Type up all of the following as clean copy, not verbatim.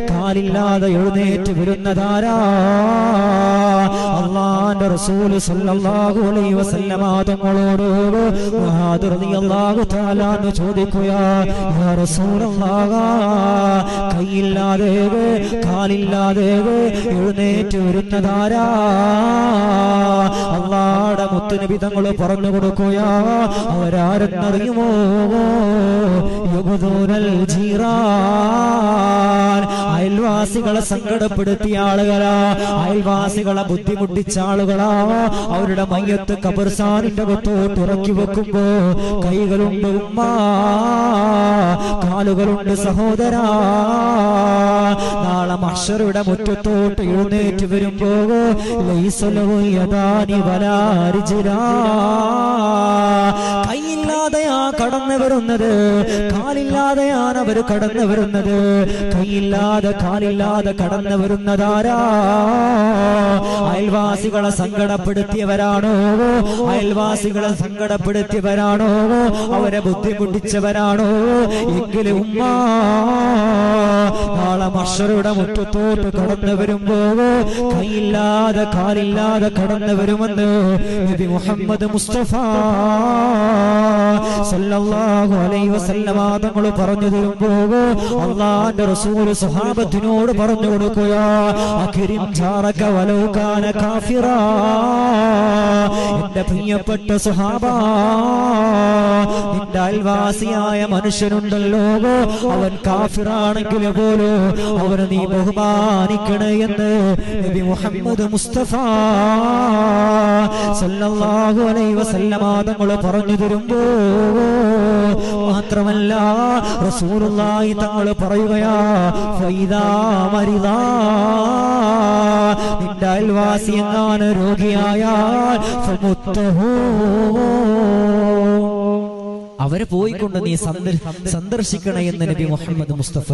കാലില്ലാതെ എഴുന്നേറ്റ് വരുന്നതാരാ? അല്ലാഹുവിന്റെ റസൂൽ സല്ലല്ലാഹു അലൈഹി വസല്ലമ തങ്ങളോട് മുആദ് റളിയല്ലാഹു തആല ചോദിക്കുകയാ, യാ റസൂലല്ലാഹ്, കൈയില്ലാതെ കാലില്ലാതെ എഴുന്നേറ്റ് വരുന്നതാരാ? അല്ലാഹുവിന്റെ മുത്തുനബി തങ്ങൾ പറഞ്ഞു കൊടുക്കുകയാ, അവരാരെന്നറിയുമോ? യുബദൂനൽ ജീറാൻ, അയൽവാസികളെ സങ്കടപ്പെടുത്തിയ ആളുകളാ, അയൽവാസികളെ ബുദ്ധിമുട്ടിച്ച ആളുകളാ. അവരുടെ മയ്യത്ത് ഖബർസ്ഥാനിന്റെ അകത്തോട്ട് ഇറക്കി വെക്കുമ്പോ കൈകളുണ്ട് ഉമ്മ, കാലുകളുണ്ട് സഹോദരാ. നാളെ മഹ്ശറുടെ മുറ്റത്തോട്ട് എഴുന്നേറ്റ് വരുമ്പോ ലൈസലഹു യദാനി വലാ റിജ്ലാ, കൈയില്ലാതെയാ കടന്നു വരുന്നത്, കാലില്ലാതെയാണ് അവർ കടന്നു വരുന്നത്. കൈയില്ലാതെ കാലില്ലാതെ കടന്നു വരുന്നതാരാ? അയൽവാസികളെ സങ്കടപ്പെടുത്തിയവരാണോ? അയൽവാസികളെ സങ്കടപ്പെടുത്തിയവരാണോ? അവരെ ബുദ്ധിമുട്ടിച്ചവരാണോ? എങ്കിലും ഉമ്മ നാളെ മഹ്ശറുടെ മുറ്റത്തോട്ട് കടന്നു വരുമ്പോ കൈയില്ലാതെ കാലില്ലാതെ കടന്നു വരുമെന്ന് നബി മുഹമ്മദ് മുസ്തഫ സല്ലല്ലാഹു അലൈഹി വസല്ലമ തങ്ങൾ പറഞ്ഞു തരുമ്പോ അല്ലാഹുവിന്റെ റസൂൽ സ്വഹാബത്തിനോട് പറഞ്ഞു കൊടുക്കുകയാ, അക്രിം ജാറക വലൗ കാന കാഫിറാ. എന്റെ പ്രിയപ്പെട്ട സ്വഹാബ, നിന്റെ അയൽവാസിയായ മനുഷ്യനുണ്ടല്ലോ, അവൻ കാഫിറാണെങ്കിൽ പോലും അവനെ നീ ബഹുമാനിക്കണേ എന്ന് നബി മുഹമ്മദ് മുസ്തഫ സല്ലല്ലാഹു അലൈഹി വസല്ലമ തങ്ങൾ പറഞ്ഞു തരുമ്പോ മാത്രമല്ല റസൂലുള്ളാഹി തങ്ങൾ പറയുകയാ, ഫൈദാ മരിദാ, നിന്റെ അയൽവാസി എങ്ങാനും രോഗിയായാൽ ഫമുത്തഹു, അവരെ പോയിക്കൊണ്ട് നീ സന്ദർശിക്കണേ എന്ന് നബി മുഹമ്മദ് മുസ്തഫ.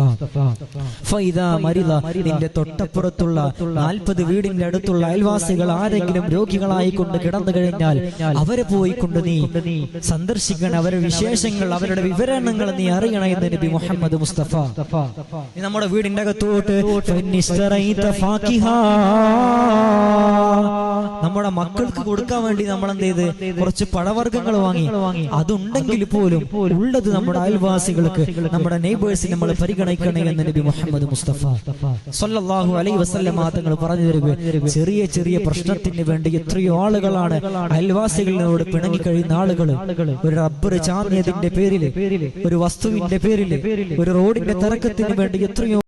ഫൈദാ മരിദ, നിന്റെ തൊട്ടപ്പുറത്തുള്ള 40 വീടിന്റെ അടുത്തുള്ള അയൽവാസികൾ ആരെങ്കിലും രോഗികളായിക്കൊണ്ട് കിടന്നു കഴിഞ്ഞാൽ അവരെ പോയിക്കൊണ്ട് നീ സന്ദർശിക്കണം, അവരുടെ വിശേഷങ്ങൾ അവരുടെ വിവരണങ്ങൾ നീ അറിയണം എന്ന് നബി മുഹമ്മദ് മുസ്തഫ. നമ്മുടെ വീടിന്റെ അകത്തോട്ട് നമ്മുടെ മക്കൾക്ക് കൊടുക്കാൻ വേണ്ടി നമ്മൾ എന്ത് ചെയ്ത് കുറച്ച് പഴവർഗ്ഗങ്ങൾ വാങ്ങി, അതുണ്ടെങ്കിൽ പോലും ഉള്ളത് നമ്മുടെ അയൽവാസികൾക്ക്, നമ്മുടെ നെയ്ബേഴ്സിനെ നമ്മൾ പരിഗണിക്കണേ എന്ന് നബി മുഹമ്മദ് മുസ്തഫ സല്ലല്ലാഹു അലൈഹി വസല്ലമ തങ്ങൾ പറഞ്ഞു തരുക. ചെറിയ ചെറിയ പ്രശ്നത്തിന് വേണ്ടി എത്രയോ ആളുകളാണ് അയൽവാസികളോട് പിണങ്ങി കഴിയുന്ന ആളുകൾ. ഒരു റബ്ബർ ചാഞ്ഞതിന്റെ പേരിൽ, ഒരു വസ്തുവിന്റെ പേരിൽ, ഒരു റോഡിന്റെ തർക്കത്തിന് വേണ്ടി എത്രയോ